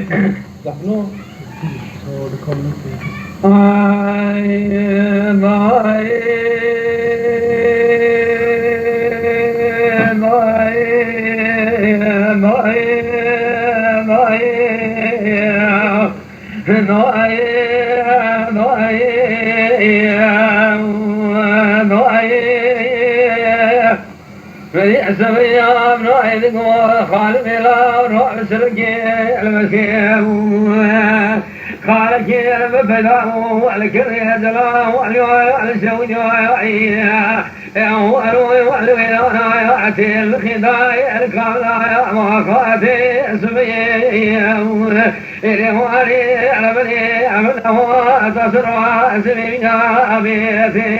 Daphno. Och det kommer inte. سويا من عيدك وخالد لا وروح سرقي المسيح خالك يا بفداه والكل يا دلاه واليوم الزوج يا وعلوي الخداي الكاملة يا مخاتي سبيا إلي واري على بني عمله تصرع سبيا بيتي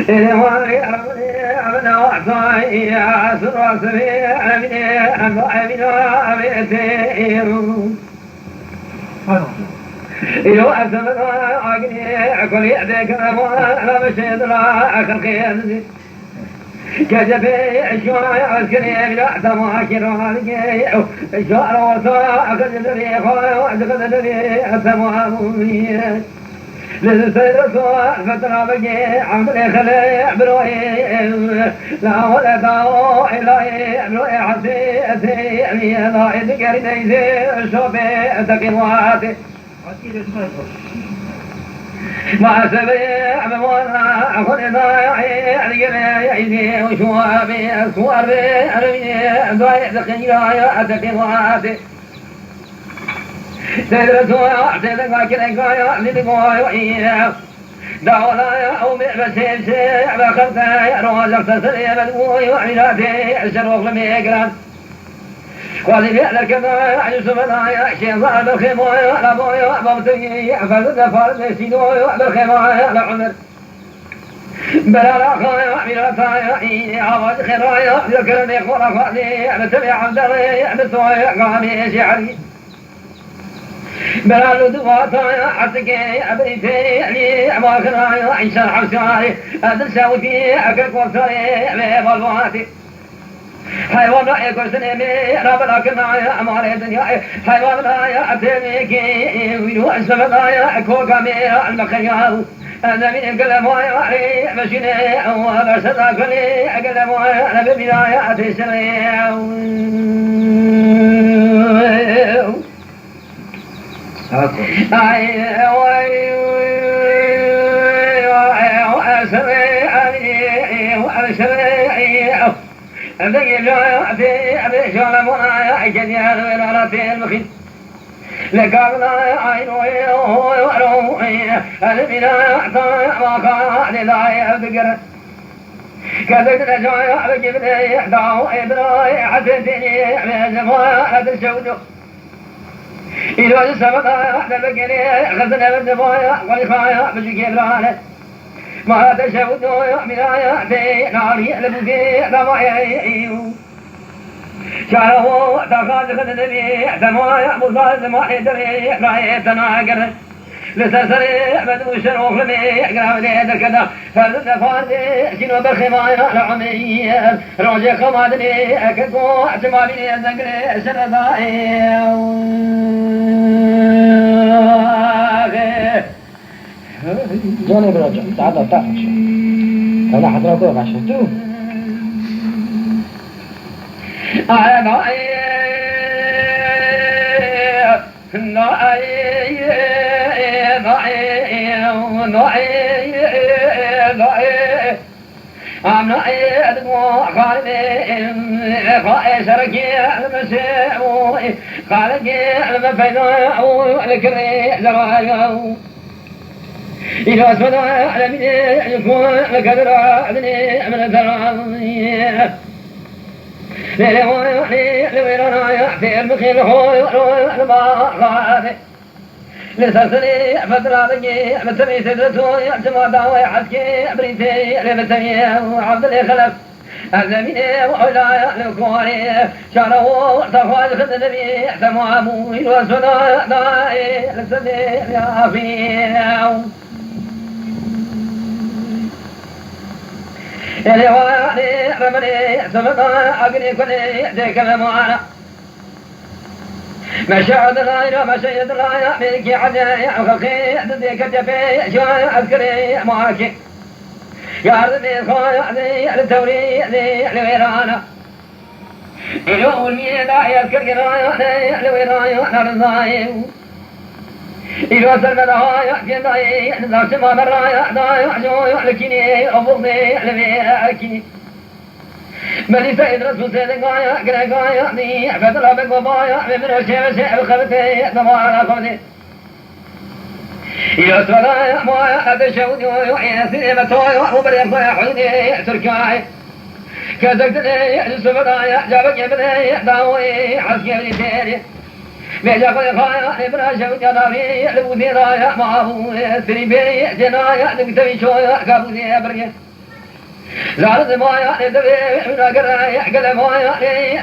إلي واري على بني عمله وعطاي سرع سبيا بيتي إلو أسمد عقلي عقل يعدك أنا مشيد لا أخلقي كجبي عشوائي عسكري بلا تماكر وعلقي شعر وصاع كجبي خوي وعدك ذبي أتمامي للسير صاع فترة بقي عمري خلي بروي لا ولا داو إلهي بروي حسيتي أمي ضاعي ذكري ديزي شوفي تقواتي ما سبيع بمونا أخذ ضايعي علي وشوابي أسواري أرمي ضايع دقيقة أتقواتي تدرسوا أعتدك كلك للقوي دعونا أو بسيب سيع بخلطة روزك تسري بالقوي وعلاتي الشروق لميقران وذي فعلك ما يوسف لا شيء ضعب الخيموي على بوي بمتي فلد فرد سيدوي بالخيموي على عمر بلا لا خايا بلا تايا عوض خرايا ذكرني خلقني بتبع عبد الله بتوي قامي شعري بلا لدواتا حتى أبيتي يعني ما خرايا عيش عبساري أدرسوا في أكل وصاري ببلواتي حيوان لا يكون سنمي رب لكن أمار الدنيا حيوان لا يأتيني وينو أسلم لا يكون كمي المخيال أنا من قلم ويعري مشيني وبرسد كلي قلم ويعري ببدايات السنة أبدي جاءتي أبي شلم وأنا أجدي الولارة المخيل لقابنا عينوي وروحي البناء ما كان لا يذكر كذبت جاء بجبني دعو إبراي حسدني من زمان السود إلى السماء نبقني خزنا بالدموع والخايا بجبرانه ما تشهد من آياتي ناري لبكي دمعي شعره تخاذ خدني دمعي مصاد دمعي دمي رايتنا قرر لتسري بدو شروخ لمي قرابني دكدا فلد فاردي شنو بالخمايا لعمي روجي خمادني أكدو اعتمامي الزنقري سردائي جاني براجع تعال تعال شو أنا حضرتك عشان تو I'm not the more خالي سرقي المسيح خالقي المفيد الكري زرايا إذا أسفل على من يكون قدر عدني من الثرى لويلنا يحفي المخيل خوي الماء لسلسلي فترة بقي بتمي سدرته يعتمى داوي حسكي بريتي لبتمي عبد الله خلف الزمين وعلا لكواني شعره تخوال خد النبي تمامو الوسونا داعي لسلي يافيه الواني رمني سمنا أقني كني ديك المعانا مشاهد الغاية مشاهد الغاية ملكي عدايا وخلقي تديك تبي شوية عسكري معاكي يا ربي الخايا ذي التوري ذي الويرانا اليوم الميدا يذكر قرايا ذي الويرانا نار الضايم إلو سلم الهايا في الضايم ذا سما برايا ضايع جويع لكني أبوضي لبيكي ملي سيد رسول سيد قايا قرا قايا ذي فتلا بقبايا من الشمس بخبتي دمار خبتي يسرى ما أدشوا يا سيمة وبريق يا حيني تركاي كذبتني السبرايا جابك يبني داوي حسكي تيري بيجاك يا ابن شوت يا نبي لبودي رايا ما هو سريبي جنايا نكتبي شويا كابودي بريق زارد مايا ندبي من قرايا قلم مايا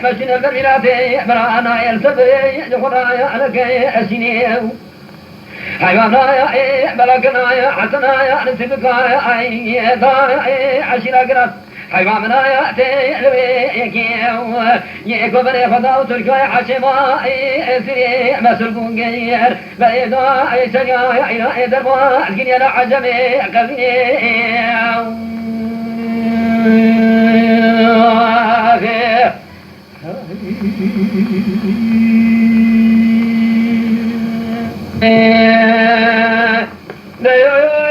مشين البريراتي برانا يلتبي جخرايا لك أسينيو حيوانايا بلغنايا حسنايا نسبكايا أي دايا عشيرا قرات حيوانايا تيلوي يكيو يكو بري خداو تركايا حشما سري مسرقون غير بيضا سريايا إلى دربا الكنيا عجمي قلبي